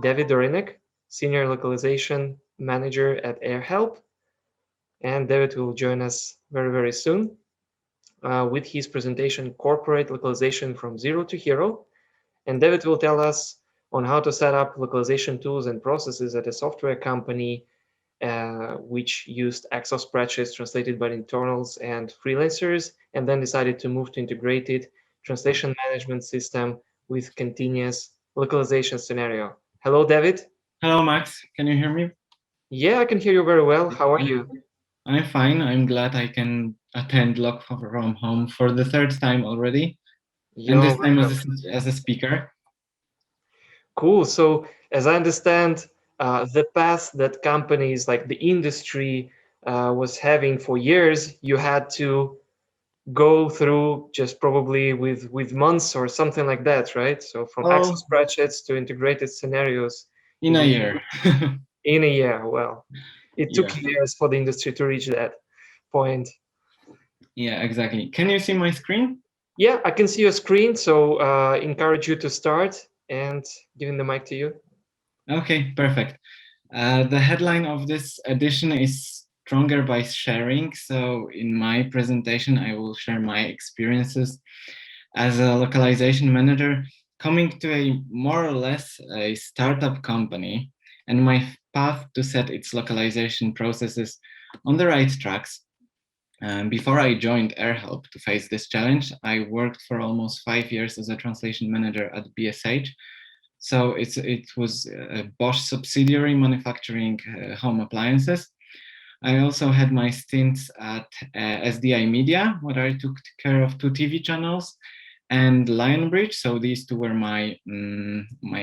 Dawid Dorynek, Senior Localization Manager at Airhelp, and David will join us very, very soon with his presentation, Corporate Localization from Zero to Hero. And David will tell us on how to set up localization tools and processes at a software company which used Excel spreadsheets translated by internals and freelancers, and then decided to move to integrated translation management system with continuous localization scenario. Hello, David. Hello, Max. Can you hear me? Yeah, I can hear you very well. How are you? I'm fine. I'm glad I can attend Lock from Home for the third time already, and You're this very time welcome. as a speaker. Cool. So, as I understand, the path that companies like the industry was having for years, you had to go through just probably with months or something like that, right? So from Excel Oh, spreadsheets to integrated scenarios, in it a was year. in a year. Well, it took Yeah, years for the industry to reach that point. yeah, exactly. Can you see my screen? Yeah, I can see your screen, so encourage you to start and giving the mic to you. Okay, perfect. The headline of this edition is Stronger by Sharing. So in my presentation, I will share my experiences as a localization manager coming to a more or less a startup company and my path to set its localization processes on the right tracks. Before I joined Airhelp to face this challenge, I worked for almost 5 years as a translation manager at BSH. So it was a Bosch subsidiary manufacturing home appliances. I also had my stints at SDI Media, where I took care of 2 TV channels, and Lionbridge. So these two were my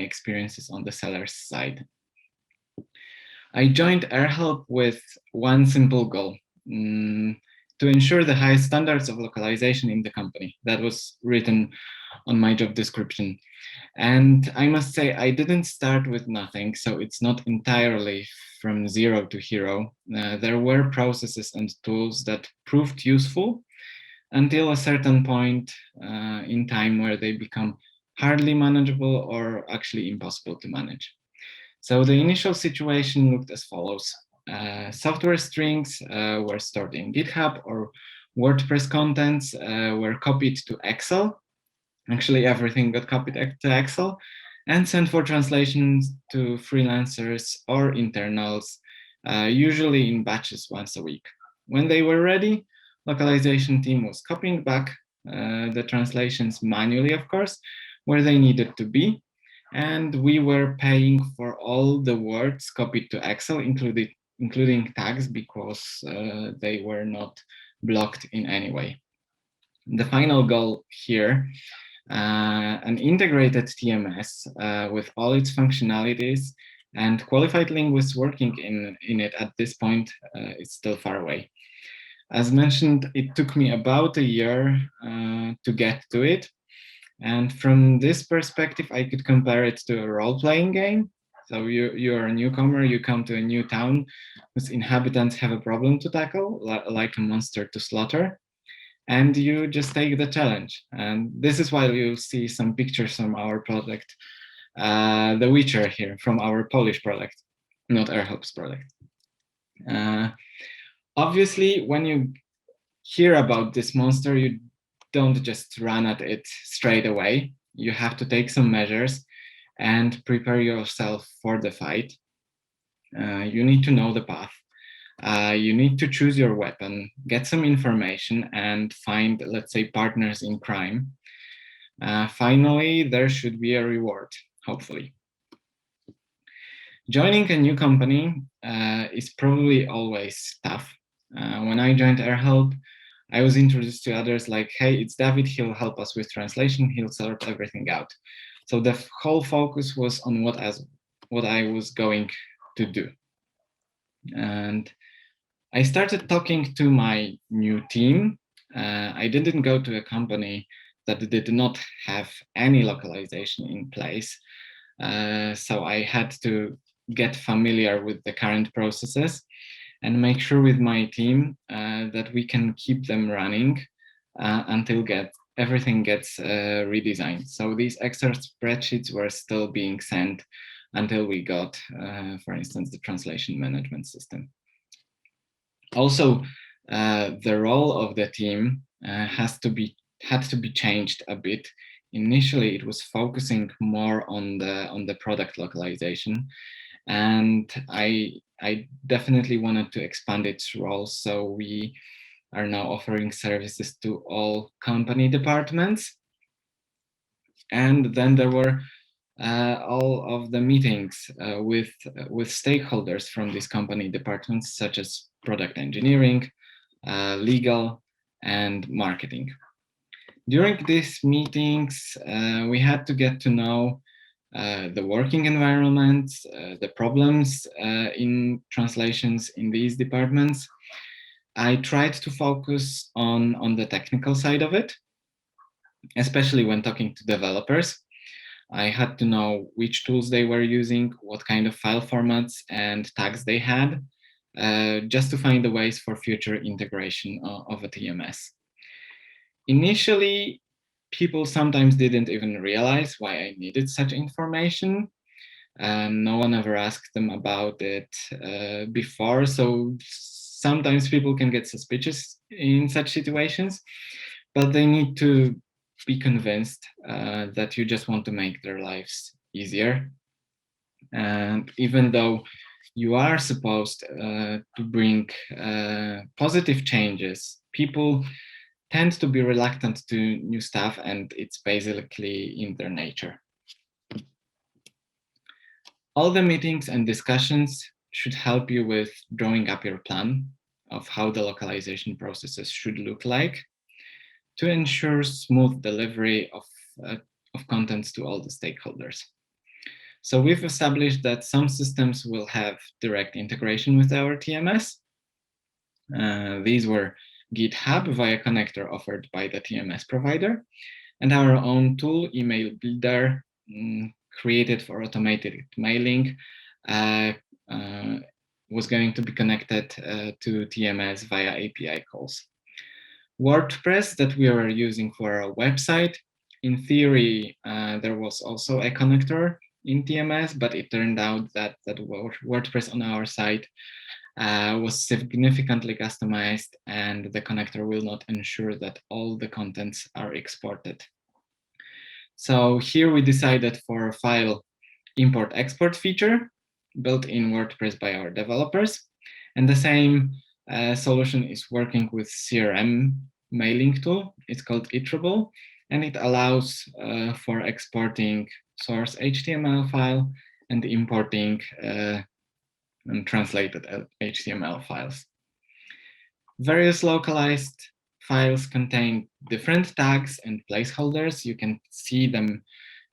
experiences on the seller's side. I joined Airhelp with one simple goal. To ensure the highest standards of localization in the company. That was written on my job description. And I must say, I didn't start with nothing, so it's not entirely from zero to hero. There were processes and tools that proved useful until a certain point in time where they become hardly manageable or actually impossible to manage. So the initial situation looked as follows. Software strings were stored in GitHub, or WordPress contents were copied to Excel. Actually, everything got copied to Excel and sent for translations to freelancers or internals, usually in batches once a week. When they were ready, localization team was copying back the translations manually, of course, where they needed to be. And we were paying for all the words copied to Excel, including tags, because they were not blocked in any way. The final goal here, an integrated TMS with all its functionalities and qualified linguists working in it at this point is still far away. As mentioned, it took me about a year to get to it. And from this perspective, I could compare it to a role-playing game. So you're a newcomer, you come to a new town whose inhabitants have a problem to tackle, like a monster to slaughter, and you just take the challenge. And this is why you'll see some pictures from our product, The Witcher here, from our Polish product, not Airhelp's product. Uh, Obviously, when you hear about this monster, you don't just run at it straight away. You have to take some measures and prepare yourself for the fight. You need to know the path. You need to choose your weapon, get some information, and find, let's say, partners in crime. Finally, there should be a reward, hopefully. Joining a new company is probably always tough. When I joined Airhelp, I was introduced to others like, hey, it's David, he'll help us with translation, he'll sort everything out. So the whole focus was on what I was going to do. And I started talking to my new team. I didn't go to a company that did not have any localization in place. So I had to get familiar with the current processes and make sure with my team that we can keep them running until everything gets redesigned. So these extra spreadsheets were still being sent until we got, for instance, the translation management system. Also, the role of the team had to be changed a bit. Initially, it was focusing more on the product localization, and I definitely wanted to expand its role. So we are now offering services to all company departments. And then there were all of the meetings with stakeholders from these company departments, such as product engineering, legal, and marketing. During these meetings, we had to get to know the working environment, the problems in translations in these departments. I tried to focus on the technical side of it, especially when talking to developers. I had to know which tools they were using, what kind of file formats and tags they had, just to find the ways for future integration of a TMS. Initially, people sometimes didn't even realize why I needed such information. No one ever asked them about it before, so sometimes people can get suspicious in such situations, but they need to be convinced that you just want to make their lives easier. And even though you are supposed to bring positive changes, people tend to be reluctant to new stuff, and it's basically in their nature. All the meetings and discussions should help you with drawing up your plan of how the localization processes should look like to ensure smooth delivery of contents to all the stakeholders. So we've established that some systems will have direct integration with our TMS. These were GitHub via connector offered by the TMS provider, and our own tool, Email Builder, created for automated mailing, was going to be connected to TMS via API calls. WordPress that we were using for our website, in theory, there was also a connector in TMS, but it turned out that WordPress on our site was significantly customized, and the connector will not ensure that all the contents are exported. So here we decided for a file import-export feature built in WordPress by our developers. And the same solution is working with CRM mailing tool. It's called Iterable, and it allows for exporting source HTML file and importing and translated HTML files. Various localized files contain different tags and placeholders. You can see them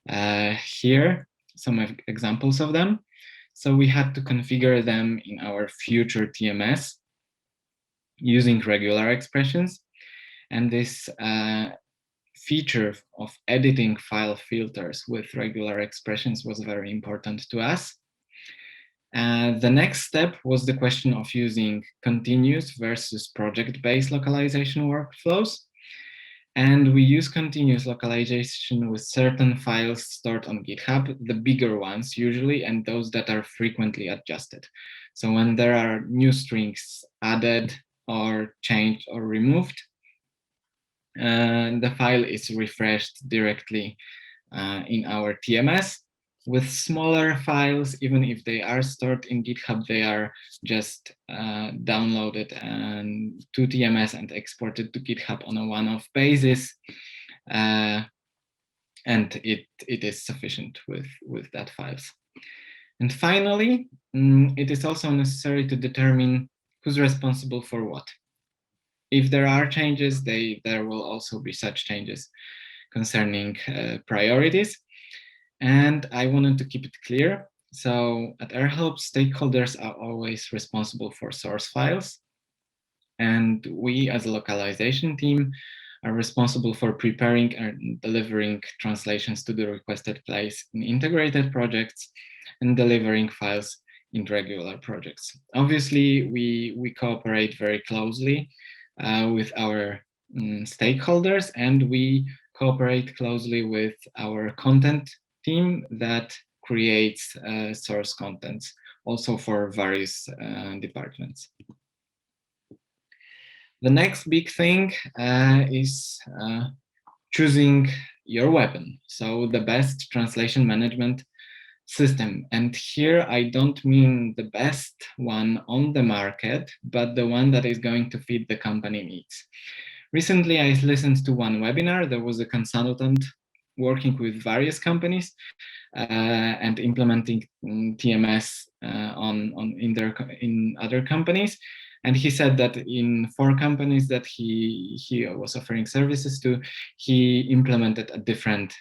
here, some examples of them. So we had to configure them in our future TMS using regular expressions. And this feature of editing file filters with regular expressions was very important to us. The next step was the question of using continuous versus project-based localization workflows. And we use continuous localization with certain files stored on GitHub, the bigger ones usually, and those that are frequently adjusted. So when there are new strings added or changed or removed, the file is refreshed directly in our TMS. With smaller files, even if they are stored in GitHub, they are just downloaded to TMS and exported to GitHub on a one-off basis. And it is sufficient with that files. And finally, it is also necessary to determine who's responsible for what. If there are changes, there will also be such changes concerning priorities. And I wanted to keep it clear. So at Airhelp, stakeholders are always responsible for source files. And we as a localization team are responsible for preparing and delivering translations to the requested place in integrated projects and delivering files in regular projects. Obviously, we cooperate very closely with our stakeholders, and we cooperate closely with our content team that creates source contents also for various departments. The next big thing is choosing your weapon. So the best translation management system. And here I don't mean the best one on the market, but the one that is going to fit the company needs. Recently, I listened to one webinar. There was a consultant working with various companies and implementing TMS in other companies. And he said that in 4 companies that he was offering services to, he implemented a different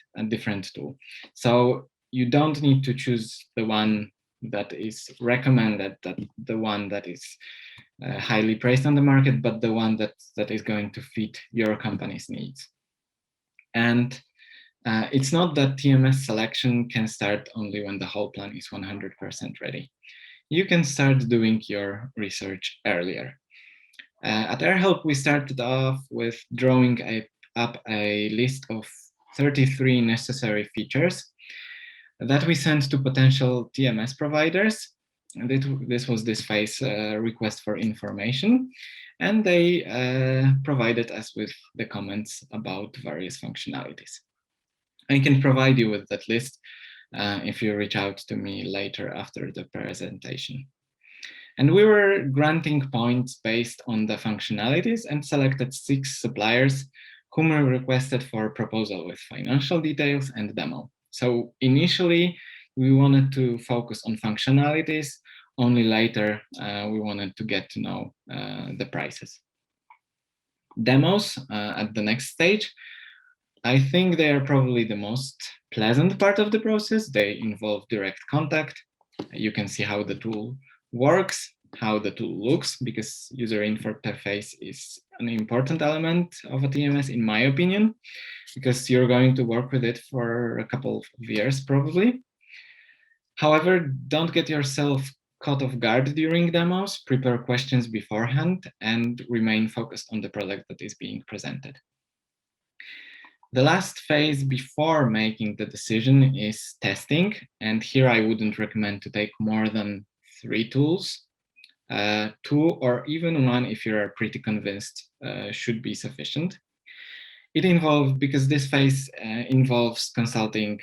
tool. So you don't need to choose the one that is recommended, that the one that is highly praised on the market, but the one that is going to fit your company's needs. And it's not that TMS selection can start only when the whole plan is 100% ready. You can start doing your research earlier. At Airhelp, we started off with drawing up a list of 33 necessary features that we sent to potential TMS providers. And this was this phase request for information. And they provided us with the comments about various functionalities. I can provide you with that list if you reach out to me later after the presentation. And we were granting points based on the functionalities and selected 6 suppliers whom we requested for proposal with financial details and demo. So initially, we wanted to focus on functionalities. Only later, we wanted to get to know the prices. Demos at the next stage, I think they are probably the most pleasant part of the process. They involve direct contact. You can see how the tool works, how the tool looks, because user interface is an important element of a TMS, in my opinion, because you're going to work with it for a couple of years, probably. However, don't get yourself caught off guard during demos. Prepare questions beforehand and remain focused on the product that is being presented. The last phase before making the decision is testing. And here I wouldn't recommend to take more than 3 tools. 2 or even 1, if you're pretty convinced, should be sufficient. It involves, because this phase involves consulting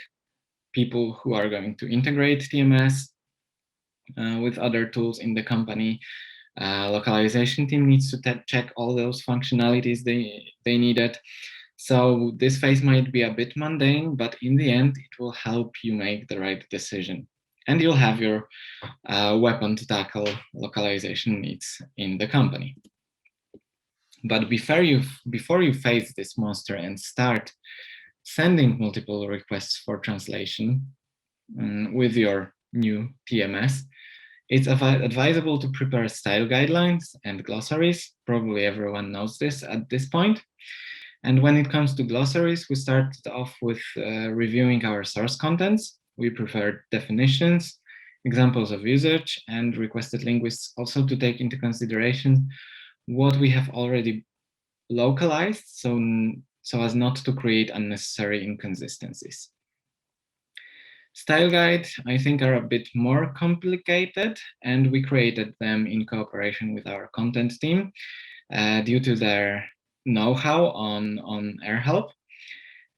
people who are going to integrate TMS with other tools in the company. Localization team needs to check all those functionalities they needed. So this phase might be a bit mundane, but in the end, it will help you make the right decision. And you'll have your weapon to tackle localization needs in the company. But before you face this monster and start sending multiple requests for translation with your new TMS, it's advisable to prepare style guidelines and glossaries. Probably everyone knows this at this point. And when it comes to glossaries, we started off with reviewing our source contents. We prepared definitions, examples of usage, and requested linguists also to take into consideration what we have already localized, so as not to create unnecessary inconsistencies. Style guides, I think, are a bit more complicated, and we created them in cooperation with our content team due to their know-how on Airhelp.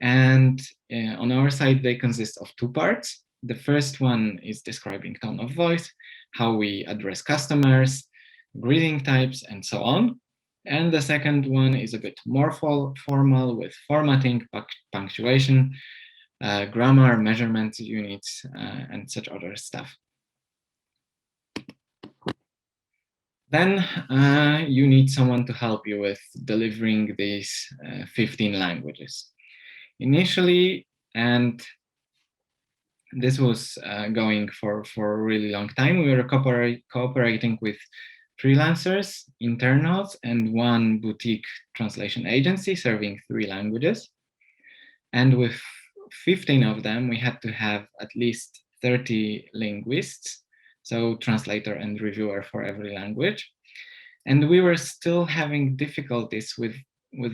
And on our side, they consist of 2 parts. The first one is describing tone of voice, how we address customers, greeting types, and so on. And the second one is a bit more formal with formatting, punctuation, grammar, measurement units, and such other stuff. Then you need someone to help you with delivering these 15 languages. Initially, and this was going for a really long time, we were cooperating with freelancers, internals, and 1 boutique translation agency serving 3 languages. And with 15 of them, we had to have at least 30 linguists, so translator and reviewer for every language. And we were still having difficulties with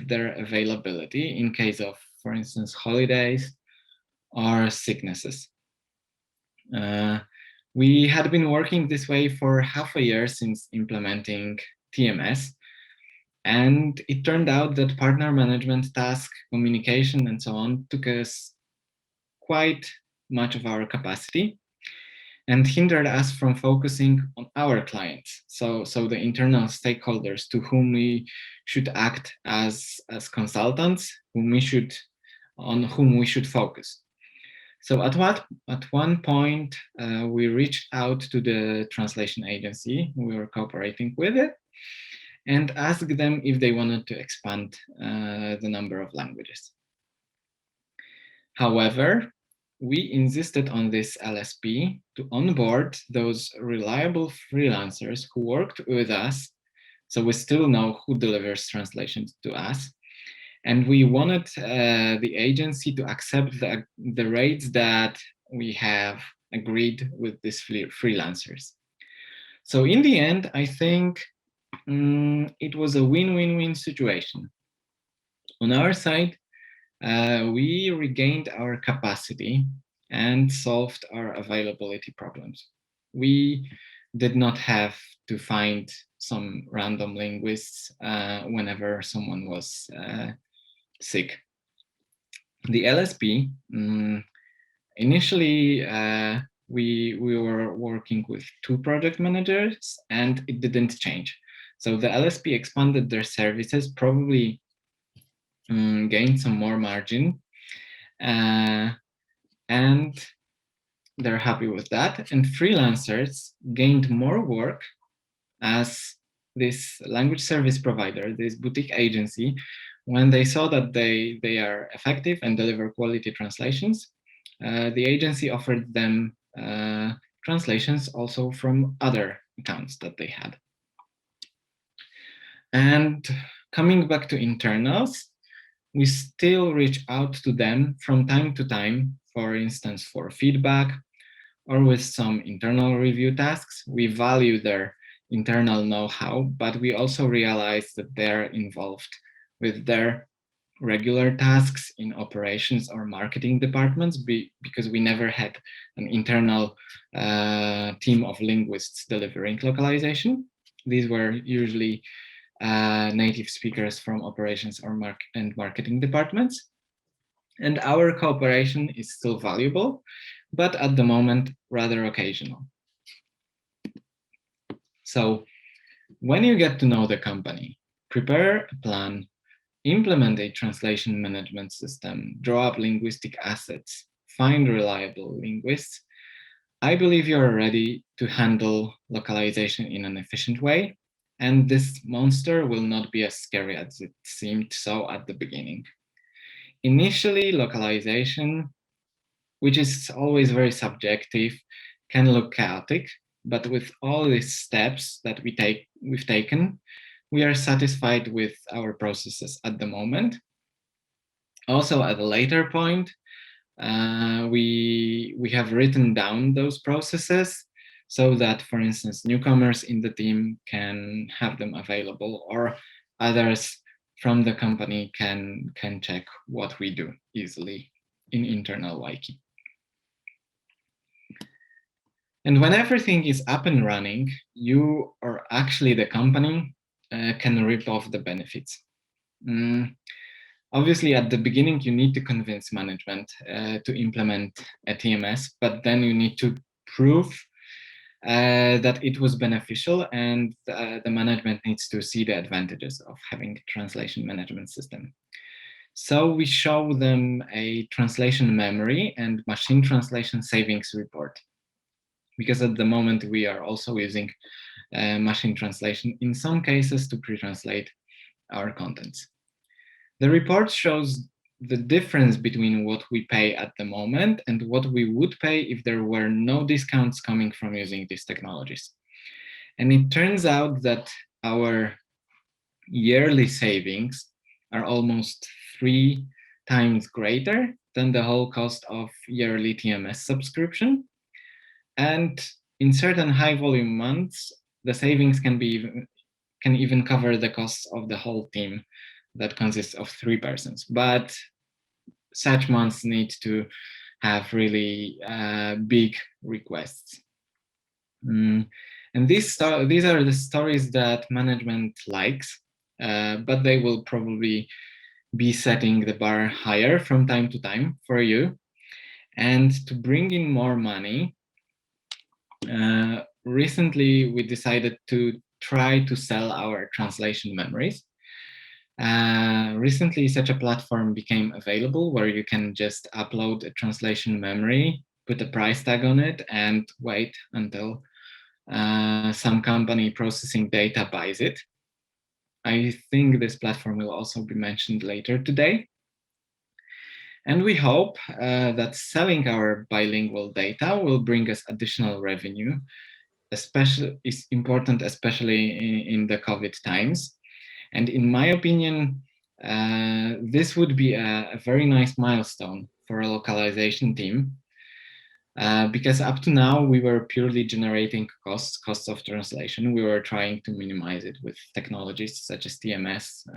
their availability in case of, for instance, holidays or sicknesses. We had been working this way for half a year since implementing TMS, and it turned out that partner management, task, communication, and so on took us quite much of our capacity and hindered us from focusing on our clients. So the internal stakeholders to whom we should act as consultants, on whom we should focus. So at one point, we reached out to the translation agency we were cooperating with it and asked them if they wanted to expand the number of languages. However, we insisted on this LSP to onboard those reliable freelancers who worked with us, so we still know who delivers translations to us. And we wanted the agency to accept the rates that we have agreed with these freelancers. So in the end, I think it was a win-win-win situation. On our side, we regained our capacity and solved our availability problems. We did not have to find some random linguists whenever someone was sick. The LSP, initially we were working with 2 project managers and it didn't change. So the LSP expanded their services, probably gained some more margin, and they're happy with that. And freelancers gained more work as this language service provider, this boutique agency, when they saw that they are effective and deliver quality translations, the agency offered them translations also from other accounts that they had. And coming back to internals, we still reach out to them from time to time, for instance, for feedback or with some internal review tasks. We value their internal know-how, but we also realize that they're involved with their regular tasks in operations or marketing departments because we never had an internal team of linguists delivering localization. These were usually native speakers from operations or marketing departments. And our cooperation is still valuable, but at the moment, rather occasional. So when you get to know the company, prepare a plan, implement a translation management system, draw up linguistic assets, find reliable linguists, I believe you're ready to handle localization in an efficient way, and this monster will not be as scary as it seemed so at the beginning. Initially, localization, which is always very subjective, can look chaotic, but with all these steps that we've taken, we are satisfied with our processes at the moment. Also, at a later point, we have written down those processes so that, for instance, newcomers in the team can have them available, or others from the company can check what we do easily in internal wiki. And when everything is up and running, you, or actually the company, can reap off the benefits. Obviously, at the beginning, you need to convince management to implement a TMS, but then you need to prove that it was beneficial, and the management needs to see the advantages of having a translation management system. So we show them a translation memory and machine translation savings report, because at the moment we are also using machine translation in some cases to pre-translate our contents. The report shows the difference between what we pay at the moment and what we would pay if there were no discounts coming from using these technologies. And it turns out that our yearly savings are almost 3 times greater than the whole cost of yearly TMS subscription. And in certain high volume months, the savings can even cover the costs of the whole team that consists of 3 persons. But such months need to have really big requests. And these are the stories that management likes, but they will probably be setting the bar higher from time to time for you. And to bring in more money, recently we decided to try to sell our translation memories. Recently, such a platform became available where you can just upload a translation memory, put a price tag on it, and wait until some company processing data buys it. I think this platform will also be mentioned later today. And we hope that selling our bilingual data will bring us additional revenue, especially is important, especially in the COVID times. And in my opinion, this would be a very nice milestone for a localization team, because up to now we were purely generating costs of translation. We were trying to minimize it with technologies such as TMS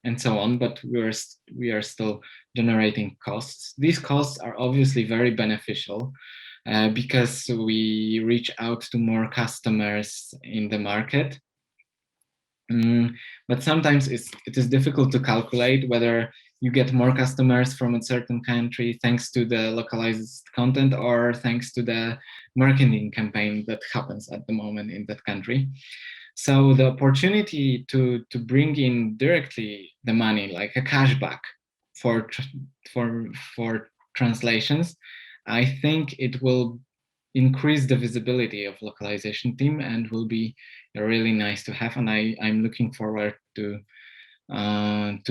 and so on, but we are still generating costs. These costs are obviously very beneficial because we reach out to more customers in the market. But sometimes it is difficult to calculate whether you get more customers from a certain country thanks to the localized content or thanks to the marketing campaign that happens at the moment in that country. So the opportunity to bring in directly the money, like a cashback for for translations, I think it will increase the visibility of localization team and will be really nice to have. And I'm looking forward to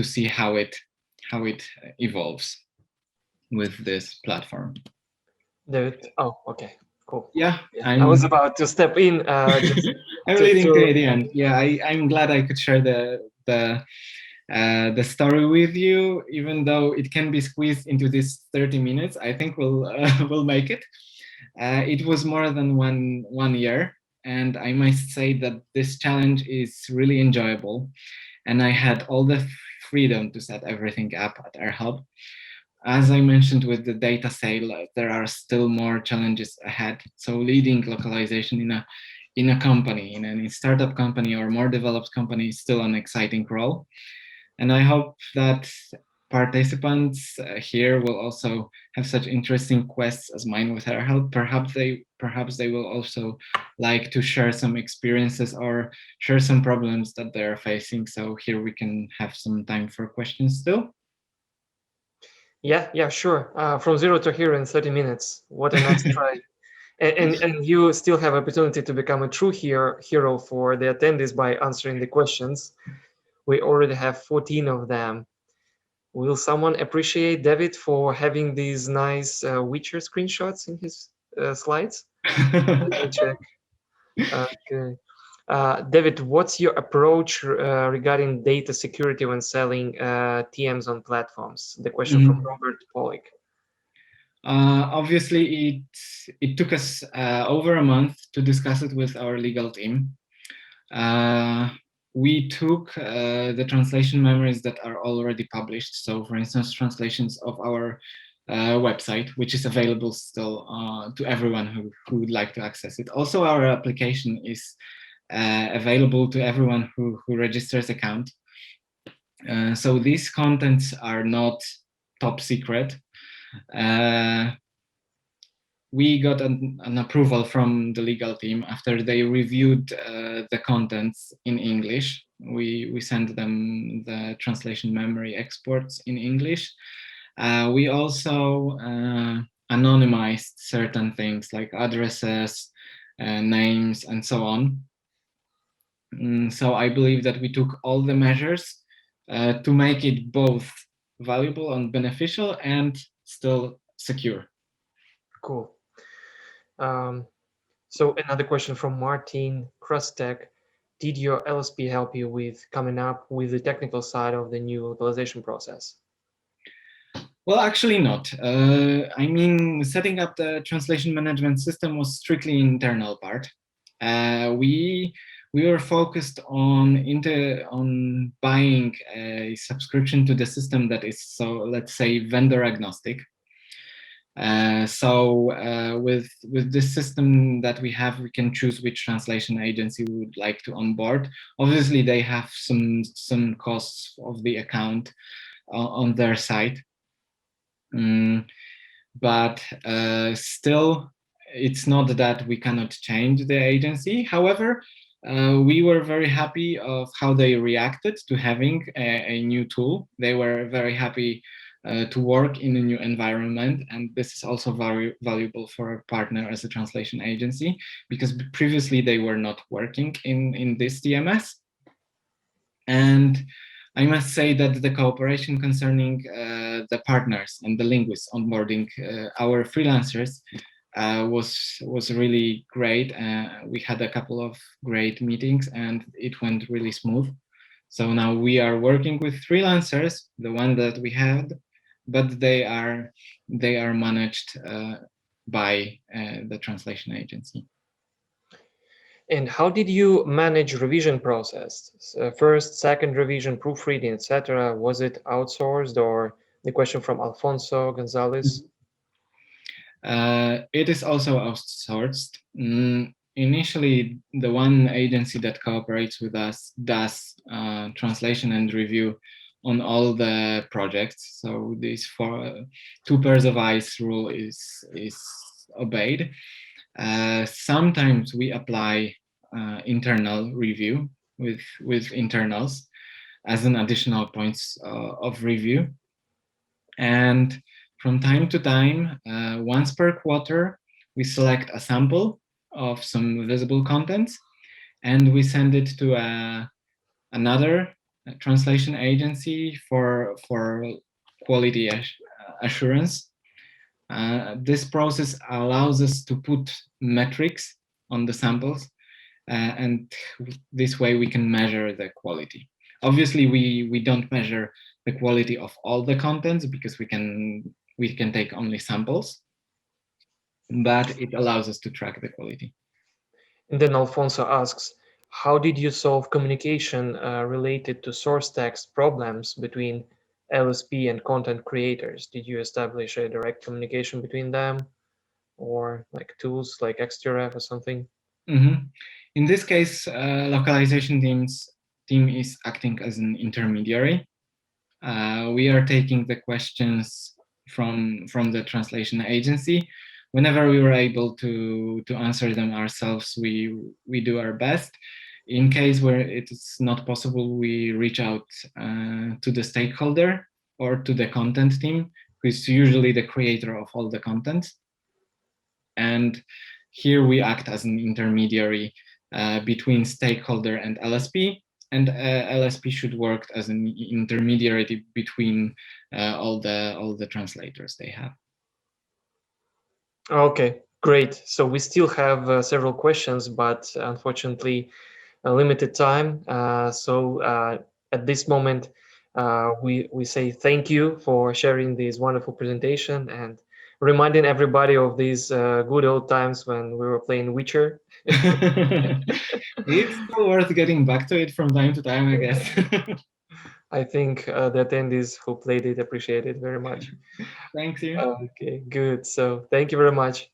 see how it evolves with this platform. David, oh, okay, cool. Yeah, I was about to step in, just I'm leading to the end. Yeah, I'm glad I could share the story with you, even though it can be squeezed into this 30 minutes. I think we'll make it. It was more than one year, and I must say that this challenge is really enjoyable, and I had all the freedom to set everything up at Airhelp. As I mentioned with the data sale, there are still more challenges ahead. So leading localization in a company, in a startup company or more developed company, is still an exciting role. And I hope that participants here will also have such interesting quests as mine with Airhelp. Perhaps they will also like to share some experiences or share some problems that they're facing. So here we can have some time for questions still. Yeah, sure. From zero to hero in 30 minutes. What a nice try. And you still have opportunity to become a true hero for the attendees by answering the questions. We already have 14 of them. Will someone appreciate David for having these nice Witcher screenshots in his slides? Let me check. Okay. David, what's your approach regarding data security when selling TMs on platforms? The question from Robert Pollock. Obviously, it took us over a month to discuss it with our legal team. We took the translation memories that are already published. So, for instance, translations of our website, which is available still to everyone who would like to access it. Also, our application is available to everyone who registers account. So these contents are not top secret. We got an approval from the legal team after they reviewed the contents in English. We sent them the translation memory exports in English. We also anonymized certain things like addresses, names, and so on. So I believe that we took all the measures to make it both valuable and beneficial and still secure. Cool. So another question from Martin Krustek. Did your LSP help you with coming up with the technical side of the new localization process? Well, actually not. I mean, setting up the translation management system was strictly internal part. We were focused on buying a subscription to the system that is, so let's say, vendor agnostic. With this system that we have, we can choose which translation agency we would like to onboard. Obviously, they have some costs of the account on their side, but still, it's not that we cannot change the agency. However, we were very happy of how they reacted to having a new tool. They were very happy to work in a new environment, and this is also very valuable for a partner as a translation agency, because previously they were not working in this DMS. And I must say that the cooperation concerning the partners and the linguists onboarding our freelancers was really great. We had a couple of great meetings, and it went really smooth. So now we are working with freelancers, the one that we had, but they are managed by the translation agency. And how did you manage revision process? First, second revision, proofreading, etc. Was it outsourced, or the question from Alfonso Gonzalez? It is also outsourced. Initially, the one agency that cooperates with us does translation and review on all the projects. So this two pairs of eyes rule is obeyed. Sometimes we apply internal review with internals as an additional points of review. And from time to time, once per quarter, we select a sample of some visible contents, and we send it to another translation agency for quality assurance. This process allows us to put metrics on the samples, and this way we can measure the quality. Obviously, we don't measure the quality of all the contents because we can take only samples, but it allows us to track the quality. And then Alfonso asks, how did you solve communication related to source text problems between LSP and content creators? Did you establish a direct communication between them, or like tools like XTRF or something? Mm-hmm. In this case, localization team is acting as an intermediary. We are taking the questions from the translation agency. Whenever we were able to answer them ourselves, we do our best. In case where it is not possible, we reach out to the stakeholder or to the content team, who is usually the creator of all the content. And here we act as an intermediary between stakeholder and LSP, and LSP should work as an intermediary between all the translators they have. Okay, great. So we still have several questions, but unfortunately, a limited time. So at this moment, we say thank you for sharing this wonderful presentation and reminding everybody of these good old times when we were playing Witcher. It's still worth getting back to it from time to time, I guess. I think the attendees who played it appreciate it very much. Thanks you. Okay, good. So thank you very much.